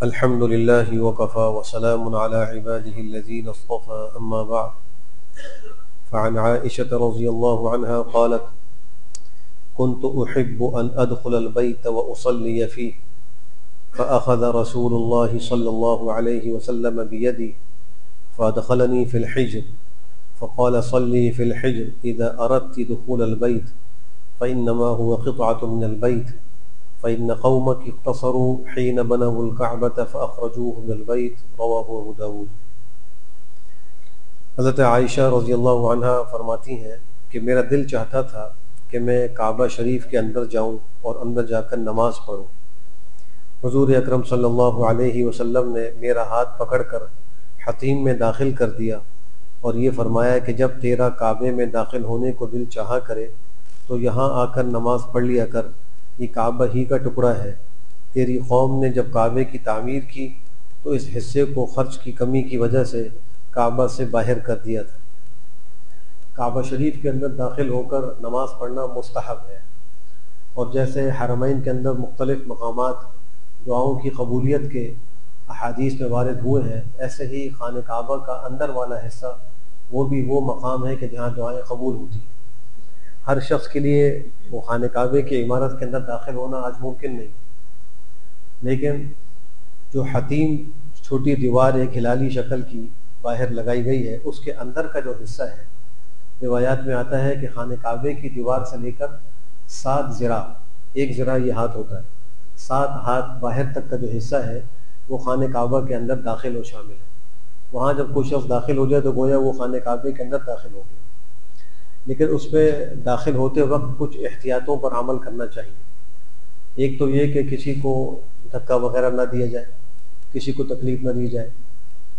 الحمد لله وكفى وسلام على عباده الذين اصطفى أما بعد فعن عائشة رضي الله عنها قالت كنت أحب أن أدخل البيت وأصلي فيه فأخذ رسول الله صلى الله عليه وسلم بيدي فأدخلني في الحجر فقال صلي في الحجر إذا أردت دخول البيت فإنما هو قطعة من البيت فإن قومك اقتصروا حين بنوا الكعبة فأخرجوه من البيت رواه ابو داود۔ حضرت عائشہ رضی اللہ عنہ فرماتی ہیں کہ میرا دل چاہتا تھا کہ میں کعبہ شریف کے اندر جاؤں اور اندر جا کر نماز پڑھوں۔ حضور اکرم صلی اللہ علیہ وسلم نے میرا ہاتھ پکڑ کر حتیم میں داخل کر دیا اور یہ فرمایا کہ جب تیرا کعبے میں داخل ہونے کو دل چاہا کرے تو یہاں آ کر نماز پڑھ لیا کر، یہ کعبہ ہی کا ٹکڑا ہے۔ تیری قوم نے جب کعبے کی تعمیر کی تو اس حصے کو خرچ کی کمی کی وجہ سے کعبہ سے باہر کر دیا تھا۔ کعبہ شریف کے اندر داخل ہو کر نماز پڑھنا مستحب ہے، اور جیسے حرمین کے اندر مختلف مقامات دعاؤں کی قبولیت کے احادیث میں وارد ہوئے ہیں، ایسے ہی خانہ کعبہ کا اندر والا حصہ وہ بھی وہ مقام ہے کہ جہاں دعائیں قبول ہوتی ہیں۔ ہر شخص کے لیے وہ خانہ کعبے کی عمارت کے اندر داخل ہونا آج ممکن نہیں، لیکن جو حتیم چھوٹی دیوار ایک ہلالی شکل کی باہر لگائی گئی ہے، اس کے اندر کا جو حصہ ہے، روایات میں آتا ہے کہ خانہ کعبے کی دیوار سے لے کر 7 ذراع، 1 ذراع یہ ہاتھ ہوتا ہے، 7 ہاتھ باہر تک کا جو حصہ ہے وہ خانہ کعبہ کے اندر داخل و شامل ہے۔ وہاں جب کوئی شخص داخل ہو جائے تو گویا وہ خانہ کعبے کے اندر داخل ہو گیا، لیکن اس پہ داخل ہوتے وقت کچھ احتیاطوں پر عمل کرنا چاہیے۔ ایک تو یہ کہ کسی کو دھکا وغیرہ نہ دیا جائے، کسی کو تکلیف نہ دی جائے۔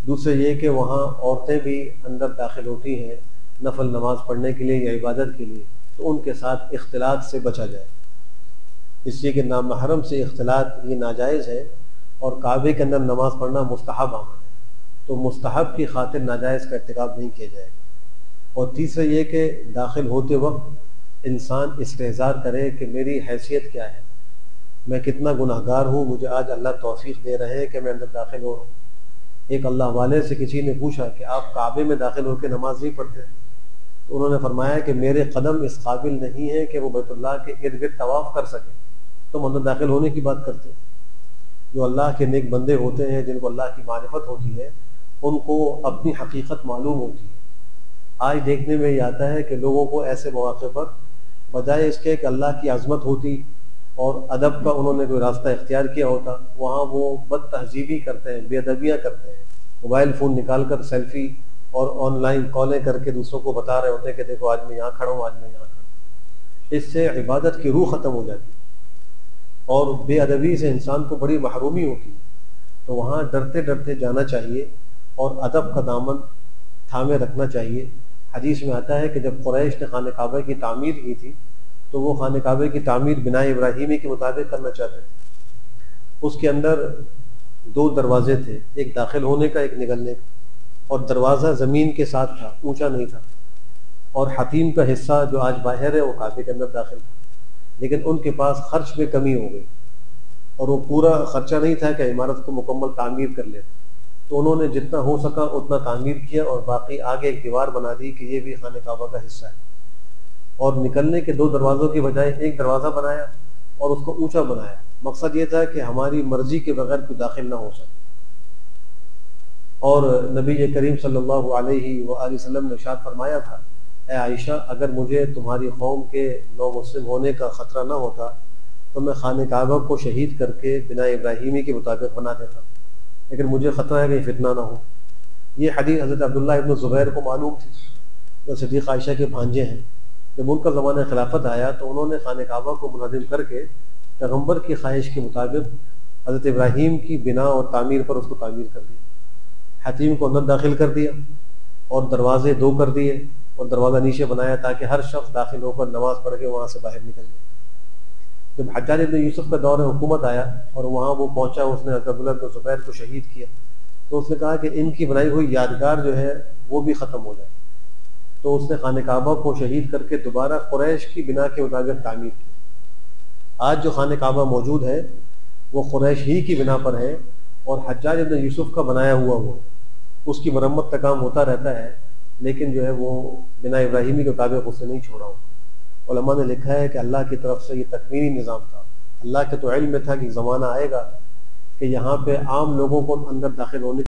دوسرے یہ کہ وہاں عورتیں بھی اندر داخل ہوتی ہیں نفل نماز پڑھنے کے لیے یا عبادت کے لیے، تو ان کے ساتھ اختلاط سے بچا جائے، اس لیے کہ نامحرم سے اختلاط یہ ناجائز ہے، اور کعبے کے اندر نماز پڑھنا مستحب عمل ہے، تو مستحب کی خاطر ناجائز کا ارتکاب نہیں کیا جائے گا۔ اور تیسرا یہ کہ داخل ہوتے وقت انسان استحضار کرے کہ میری حیثیت کیا ہے، میں کتنا گناہ گار ہوں، مجھے آج اللہ توفیق دے رہے ہیں کہ میں اندر داخل ہو رہا ہوں۔ ایک اللہ والے سے کسی نے پوچھا کہ آپ کعبے میں داخل ہو کے نماز نہیں پڑھتے، تو انہوں نے فرمایا کہ میرے قدم اس قابل نہیں ہے کہ وہ بیت اللہ کے ارد گرد طواف کر سکیں، تم اندر داخل ہونے کی بات کرتے ہو۔ جو اللہ کے نیک بندے ہوتے ہیں، جن کو اللہ کی معرفت ہوتی ہے، ان کو اپنی حقیقت معلوم ہوتی ہے۔ آج دیکھنے میں یہ آتا ہے کہ لوگوں کو ایسے مواقع پر بجائے اس کے کہ اللہ کی عظمت ہوتی اور ادب کا انہوں نے کوئی راستہ اختیار کیا ہوتا، وہاں وہ بد تہذیبی کرتے ہیں، بے ادبیاں کرتے ہیں، موبائل فون نکال کر سیلفی اور آن لائن کالیں کر کے دوسروں کو بتا رہے ہوتے ہیں کہ دیکھو آج میں یہاں کھڑا ہوں، آج میں یہاں کھڑا ہوں۔ اس سے عبادت کی روح ختم ہو جاتی ہے، اور بے ادبی سے انسان کو بڑی محرومی ہوتی ہے۔ تو وہاں ڈرتے ڈرتے جانا چاہیے اور ادب کا دامن تھامے رکھنا چاہیے۔ حدیث میں آتا ہے کہ جب قریش نے خانہ کعبہ کی تعمیر کی تھی تو وہ خانہ کعبہ کی تعمیر بنا ابراہیمی کے مطابق کرنا چاہتے تھے۔ اس کے اندر 2 دروازے تھے، ایک داخل ہونے کا، ایک نکلنے کا، اور دروازہ زمین کے ساتھ تھا، اونچا نہیں تھا، اور حتیم کا حصہ جو آج باہر ہے وہ کعبے کے اندر داخل تھا، لیکن ان کے پاس خرچ میں کمی ہو گئی اور وہ پورا خرچہ نہیں تھا کہ عمارت کو مکمل تعمیر کر لیتے، تو انہوں نے جتنا ہو سکا اتنا تعمیر کیا اور باقی آگے ایک دیوار بنا دی کہ یہ بھی خانہ کعبہ کا حصہ ہے، اور نکلنے کے 2 دروازوں کی بجائے ایک دروازہ بنایا اور اس کو اونچا بنایا۔ مقصد یہ تھا کہ ہماری مرضی کے بغیر کوئی داخل نہ ہو سکے۔ اور نبی کریم صلی اللہ علیہ وآلہ وسلم نے ارشاد فرمایا تھا، اے عائشہ، اگر مجھے تمہاری قوم کے نو مسلم ہونے کا خطرہ نہ ہوتا تو میں خانہ کعبہ کو شہید کر کے بنا ابراہیمی کے مطابق بنا دیتا، لیکن مجھے خطرہ ہے کہ فتنہ نہ ہو۔ یہ حدیث حضرت عبداللہ ابن زبیر کو معلوم تھی، جو صدیق عائشہ کے بھانجے ہیں۔ جب ان کا زمانہ خلافت آیا تو انہوں نے خانہ کعبہ کو منہدم کر کے پیغمبر کی خواہش کے مطابق حضرت ابراہیم کی بنا اور تعمیر پر اس کو تعمیر کر دیا۔ حتیم کو اندر داخل کر دیا اور دروازے 2 کر دیے اور دروازہ نیچے بنایا تاکہ ہر شخص داخل ہو کر نماز پڑھ کے وہاں سے باہر نکل جائے۔ جب حجاج بن یوسف کا دور حکومت آیا اور وہاں وہ پہنچا، اس نے حضرت عبداللہ بن زبیر کو شہید کیا، تو اس نے کہا کہ ان کی بنائی ہوئی یادگار جو ہے وہ بھی ختم ہو جائے، تو اس نے خانہ کعبہ کو شہید کر کے دوبارہ قریش کی بنا کے مطابق تعمیر کی۔ آج جو خانہ کعبہ موجود ہے وہ قریش ہی کی بنا پر ہے، اور حجاج ابن یوسف کا بنایا ہوا وہ ہے، اس کی مرمت کا کام ہوتا رہتا ہے، لیکن جو ہے وہ بنا ابراہیمی کے مطابق اسے نہیں چھوڑا ہوا۔ علماء نے لکھا ہے کہ اللہ کی طرف سے یہ تکوینی نظام تھا، اللہ کے تو علم میں تھا کہ زمانہ آئے گا کہ یہاں پہ عام لوگوں کو اندر داخل ہونے